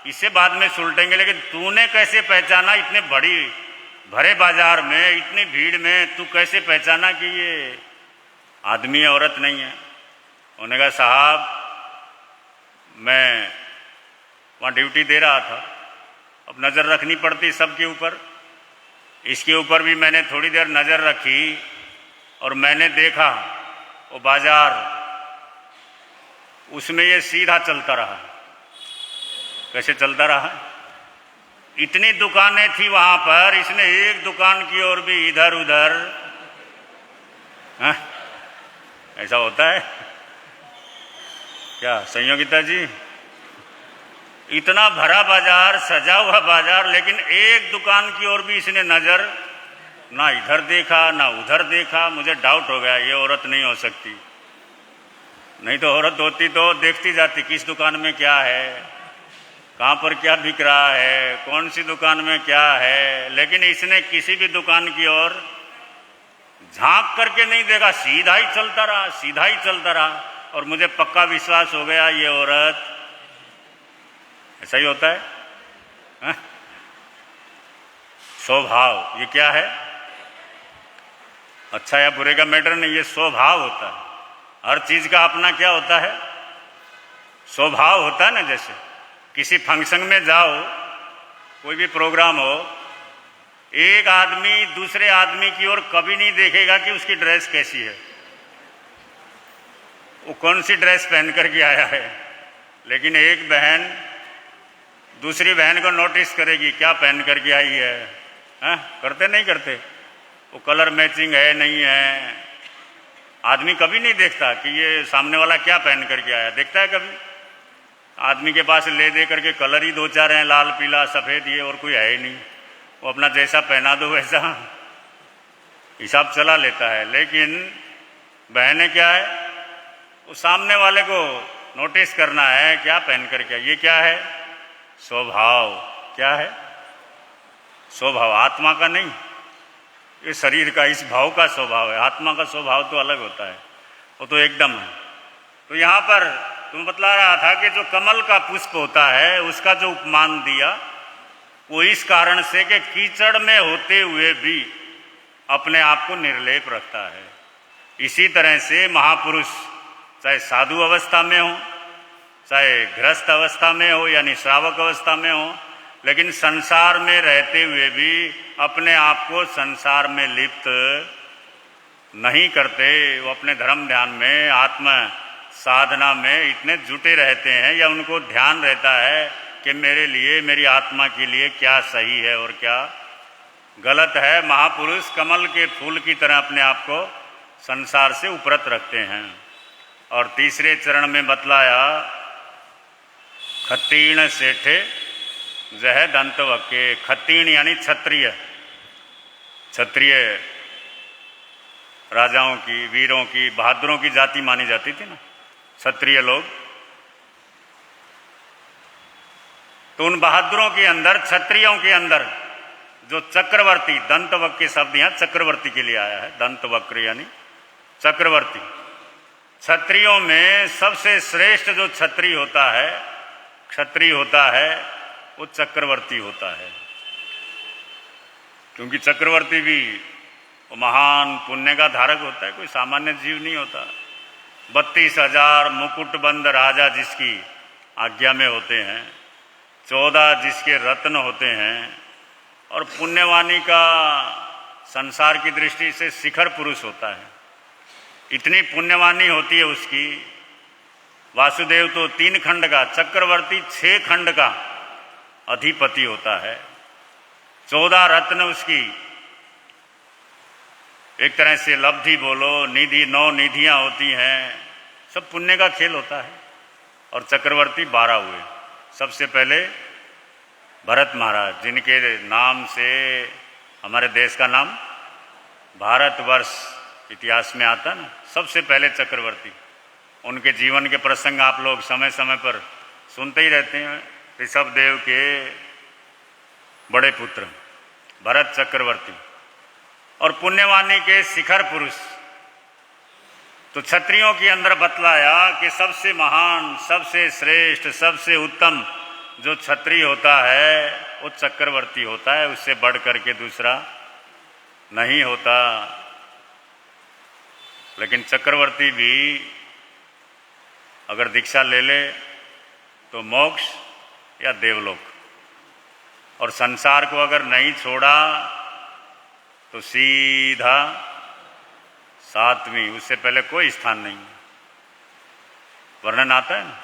इसे बाद में सुलटेंगे, लेकिन तूने कैसे पहचाना? इतने बड़ी भरे बाजार में, इतनी भीड़ में तू कैसे पहचाना कि ये आदमी है, औरत नहीं है? उन्होंने कहा साहब मैं वहाँ ड्यूटी दे रहा था, अब नज़र रखनी पड़ती सबके ऊपर, इसके ऊपर भी मैंने थोड़ी देर नज़र रखी और मैंने देखा वो बाजार, उसमें ये सीधा चलता रहा। कैसे चलता रहा? इतनी दुकानें थी वहाँ पर, इसने एक दुकान की ओर भी इधर उधर, ऐसा होता है क्या संयोगिता जी? इतना भरा बाजार, सजा हुआ बाजार, लेकिन एक दुकान की ओर भी इसने नज़र ना इधर देखा ना उधर देखा। मुझे डाउट हो गया ये औरत नहीं हो सकती, नहीं तो औरत होती तो देखती जाती किस दुकान में क्या है, कहाँ पर क्या बिक रहा है, कौन सी दुकान में क्या है। लेकिन इसने किसी भी दुकान की ओर झांक करके नहीं देखा, सीधा ही चलता रहा, सीधा ही चलता रहा। और मुझे पक्का विश्वास हो गया ये औरत, ऐसा ही होता है। स्वभाव, ये क्या है? अच्छा या बुरे का मैटर नहीं, ये स्वभाव होता है। हर चीज का अपना क्या होता है? स्वभाव होता है ना। जैसे किसी फंक्शन में जाओ, कोई भी प्रोग्राम हो, एक आदमी दूसरे आदमी की ओर कभी नहीं देखेगा कि उसकी ड्रेस कैसी है, वो कौन सी ड्रेस पहन करके आया है। लेकिन एक बहन दूसरी बहन को नोटिस करेगी क्या पहन करके आई है। करते नहीं करते? वो कलर मैचिंग है नहीं है। आदमी कभी नहीं देखता कि ये सामने वाला क्या पहन करके आया, देखता है कभी? आदमी के पास ले दे करके कलर ही दो चार हैं, लाल पीला सफ़ेद, ये और कोई है ही नहीं। वो अपना जैसा पहना दो वैसा हिसाब चला लेता है। लेकिन बहनें क्या है, वो सामने वाले को नोटिस करना है क्या पहन करके। ये क्या है? स्वभाव। क्या है? स्वभाव। आत्मा का नहीं, ये शरीर का, इस भाव का स्वभाव है। आत्मा का स्वभाव तो अलग होता है, वो तो एकदम है। तो यहाँ पर तुम बतला रहा था कि जो कमल का पुष्प होता है उसका जो उपमान दिया वो इस कारण से कि कीचड़ में होते हुए भी अपने आप को निर्लेप रखता है। इसी तरह से महापुरुष चाहे साधु अवस्था में हो, चाहे गृहस्थ अवस्था में हो यानी श्रावक अवस्था में हो, लेकिन संसार में रहते हुए भी अपने आप को संसार में लिप्त नहीं करते। वो अपने धर्म ध्यान में, आत्म साधना में इतने जुटे रहते हैं, या उनको ध्यान रहता है कि मेरे लिए, मेरी आत्मा के लिए क्या सही है और क्या गलत है। महापुरुष कमल के फूल की तरह अपने आप को संसार से उपरत रखते हैं। और तीसरे चरण में बतलाया खत्तीण सेठे जह दंतवके। खत्तीण यानी क्षत्रिय, क्षत्रिय राजाओं की, वीरों की, बहादुरों की जाति मानी जाती थी ना क्षत्रिय लोग। तो उन बहादुरों के अंदर, क्षत्रियों के अंदर जो चक्रवर्ती, दंतवक्र शब्द यहाँ चक्रवर्ती के लिए आया है, दंतवक्र यानी चक्रवर्ती। क्षत्रियों में सबसे श्रेष्ठ जो क्षत्रिय होता है, क्षत्रिय होता है, वो चक्रवर्ती होता है। क्योंकि चक्रवर्ती भी वो महान पुण्य का धारक होता है, कोई सामान्य जीव नहीं होता। 32,000 मुकुटबंद राजा जिसकी आज्ञा में होते हैं, 14 जिसके रत्न होते हैं, और पुण्यवाणी का संसार की दृष्टि से शिखर पुरुष होता है। इतनी पुण्यवाणी होती है उसकी। वासुदेव तो 3 खंड का, चक्रवर्ती 6 खंड का अधिपति होता है। 14 रत्न उसकी एक तरह से लब्धि बोलो, निधि, 9 निधियां होती हैं, सब पुण्य का खेल होता है। और चक्रवर्ती 12 हुए। सबसे पहले भरत महाराज, जिनके नाम से हमारे देश का नाम भारतवर्ष इतिहास में आता ना, सबसे पहले चक्रवर्ती। उनके जीवन के प्रसंग आप लोग समय समय पर सुनते ही रहते हैं। ऋषभ देव के बड़े पुत्र भरत चक्रवर्ती और पुण्यवाणी के शिखर पुरुष। तो क्षत्रियों के अंदर बतलाया कि सबसे महान, सबसे श्रेष्ठ, सबसे उत्तम जो क्षत्रिय होता है वो चक्रवर्ती होता है, उससे बढ़ करके दूसरा नहीं होता। लेकिन चक्रवर्ती भी अगर दीक्षा ले ले तो मोक्ष या देवलोक, और संसार को अगर नहीं छोड़ा तो सीधा 7वीं, उससे पहले कोई स्थान नहीं। वर्णन आता है ना।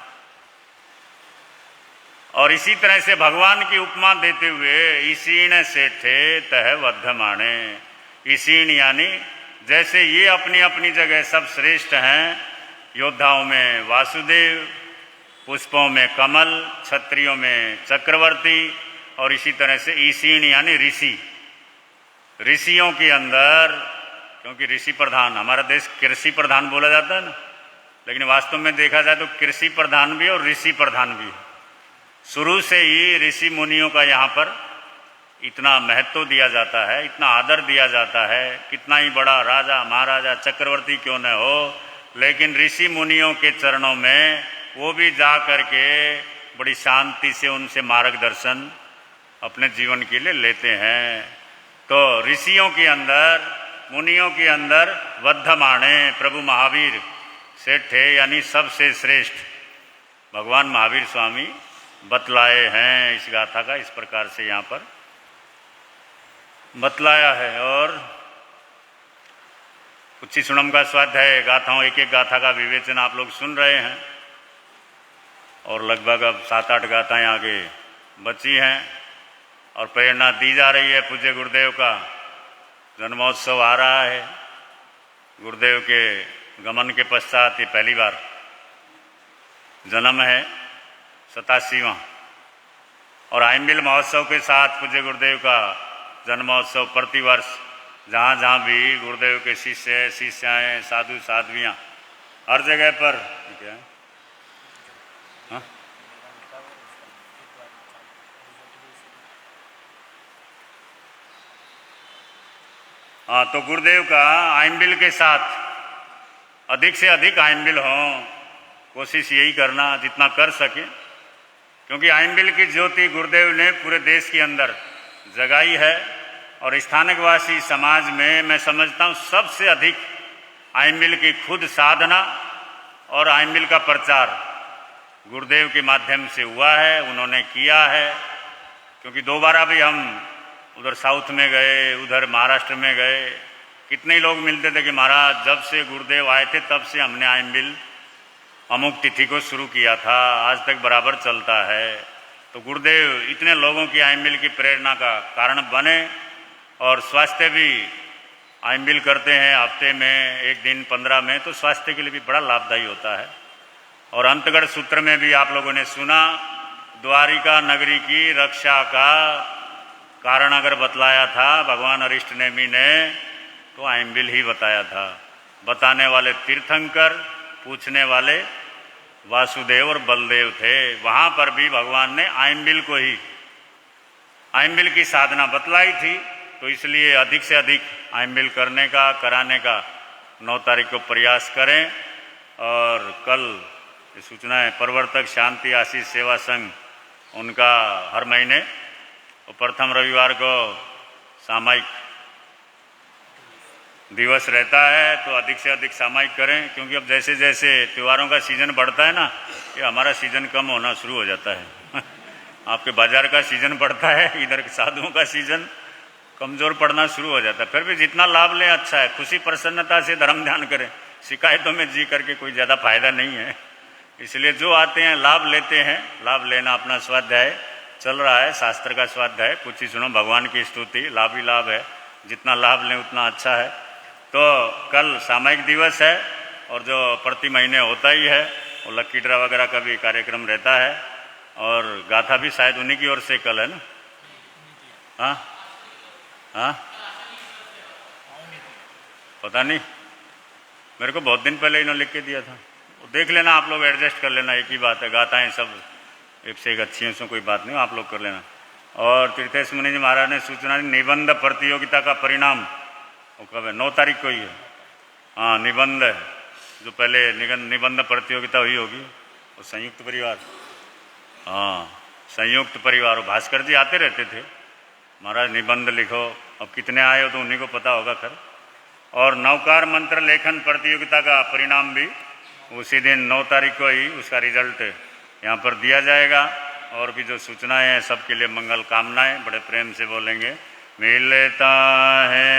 और इसी तरह से भगवान की उपमा देते हुए ईसीण सेठे तह वर्धमाने, ईसीण यानी जैसे ये अपनी अपनी जगह सब श्रेष्ठ हैं, योद्धाओं में वासुदेव, पुष्पों में कमल, क्षत्रियों में चक्रवर्ती, और इसी तरह से ईसीण यानी ऋषि, ऋषियों के अंदर, क्योंकि ऋषि प्रधान, हमारा देश कृषि प्रधान बोला जाता है ना, लेकिन वास्तव में देखा जाए तो कृषि प्रधान भी और ऋषि प्रधान भी। शुरू से ही ऋषि मुनियों का यहाँ पर इतना महत्व दिया जाता है, इतना आदर दिया जाता है। कितना ही बड़ा राजा महाराजा चक्रवर्ती क्यों न हो, लेकिन ऋषि मुनियों के चरणों में वो भी जा करके बड़ी शांति से उनसे मार्गदर्शन अपने जीवन के लिए लेते हैं। तो ऋषियों के अंदर, मुनियों के अंदर वर्धमाने प्रभु महावीर सेठे यानी सबसे श्रेष्ठ भगवान महावीर स्वामी बतलाए हैं। इस गाथा का इस प्रकार से यहाँ पर बतलाया है। और कुछ ही सुनम का स्वाध्याय गाथाओं, एक एक गाथा का विवेचन आप लोग सुन रहे हैं, और लगभग अब 7-8 गाथाएं आगे बची हैं, और प्रेरणा दी जा रही है। पूज्य गुरुदेव का जन्मोत्सव आ रहा है। गुरुदेव के गमन के पश्चात ये पहली बार जन्म है, 87वां, और आइंबिल महोत्सव के साथ पूज्य गुरुदेव का जन्मोत्सव प्रतिवर्ष जहाँ जहाँ भी गुरुदेव के शिष्य शिष्याएँ, साधु साध्वियाँ, हर जगह पर क्या है? हाँ, तो गुरुदेव का आइंबिल के साथ अधिक से अधिक आइंबिल हों, कोशिश यही करना जितना कर सके, क्योंकि आइंबिल की ज्योति गुरुदेव ने पूरे देश के अंदर जगाई है। और स्थानिकवासी समाज में मैं समझता हूँ सबसे अधिक आइंबिल की खुद साधना और आइंबिल का प्रचार गुरुदेव के माध्यम से हुआ है, उन्होंने किया है। क्योंकि 2 बार अभी हम उधर साउथ में गए, उधर महाराष्ट्र में गए, कितने लोग मिलते थे कि महाराज जब से गुरुदेव आए थे तब से हमने आइंबिल अमुक तिथि को शुरू किया था, आज तक बराबर चलता है। तो गुरुदेव इतने लोगों की आइंबिल की प्रेरणा का कारण बने। और स्वास्थ्य भी आइंबिल करते हैं हफ्ते में 1 दिन 15 में, तो स्वास्थ्य के लिए भी बड़ा लाभदायी होता है। और अंतगढ़ सूत्र में भी आप लोगों ने सुना, द्वारिका नगरी की रक्षा का कारण अगर बतलाया था भगवान अरिष्ट नेमि ने, तो आइंबिल ही बताया था। बताने वाले तीर्थंकर, पूछने वाले वासुदेव और बलदेव थे। वहाँ पर भी भगवान ने आइंबिल को ही, आइंबिल की साधना बतलाई थी। तो इसलिए अधिक से अधिक आइंबिल करने का, कराने का 9 तारीख को प्रयास करें। और कल ये सूचना है, प्रवर्तक शांति आशीष सेवा संघ, उनका हर महीने प्रथम रविवार को सामायिक दिवस रहता है तो अधिक से अधिक सामायिक करें, क्योंकि अब जैसे जैसे त्योहारों का सीज़न बढ़ता है ना, ये हमारा सीज़न कम होना शुरू हो जाता है। आपके बाजार का सीज़न बढ़ता है, इधर साधुओं का सीज़न कमज़ोर पड़ना शुरू हो जाता है। फिर भी जितना लाभ लें अच्छा है, खुशी प्रसन्नता से धर्म ध्यान करें, शिकायतों में जी करके कोई ज़्यादा फायदा नहीं है। इसलिए जो आते हैं लाभ लेते हैं, लाभ लेना अपना स्वाध्याय चल रहा है, शास्त्र का स्वाध्याय, कुछ ही सुनो, भगवान की स्तुति, लाभ ही लाभ है, जितना लाभ लें उतना अच्छा है। तो कल सामायिक दिवस है और जो प्रति महीने होता ही है, वो लक्की ड्रा वगैरह का भी कार्यक्रम रहता है, और गाथा भी शायद उन्हीं की ओर से कल है ना। हाँ हाँ, पता नहीं, मेरे को बहुत दिन पहले इन्होंने लिख के दिया था, देख लेना आप लोग, एडजस्ट कर लेना, एक ही बात है, गाथाएं सब एक से एक अच्छी हैं, उसमें कोई बात नहीं, आप लोग कर लेना। और तीर्थेश मुनि जी महाराज ने सूचना दी, निबंध प्रतियोगिता का परिणाम वो कब है? 9 तारीख को ही है। हाँ, निबंध है, जो पहले निबंध प्रतियोगिता हुई होगी, वो संयुक्त परिवार, हाँ संयुक्त परिवार, भास्कर जी आते रहते थे, महाराज निबंध लिखो, अब कितने आए हो तो उन्हीं को पता होगा खैर। और नवकार मंत्र लेखन प्रतियोगिता का परिणाम भी उसी दिन 9 तारीख को ही उसका रिजल्ट यहाँ पर दिया जाएगा। और भी जो सूचनाएं हैं सबके लिए मंगल कामनाएं, बड़े प्रेम से बोलेंगे। मिलता है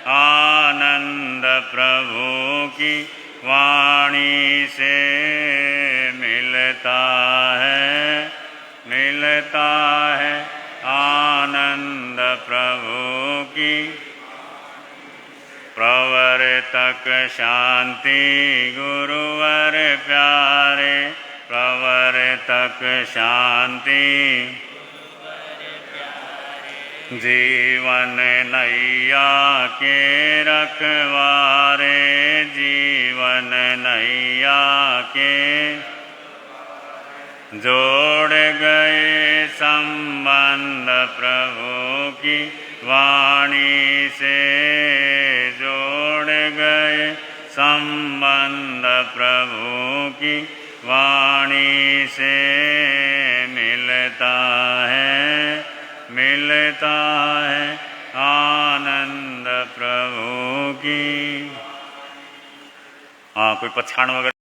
आनंद प्रभु की वाणी से, मिलता है आनंद प्रभु की, प्रवर्तक शांति गुरुवर प्यारे, प्रवर्तक शांति जीवन नैया के रखवारे, जीवन नैया के जोड़ गए संबंध प्रभु की वाणी से, जोड़ गए संबंध प्रभु की वाणी से, मिलता है आनंद प्रभु की। हाँ, कोई पछाण वगैरह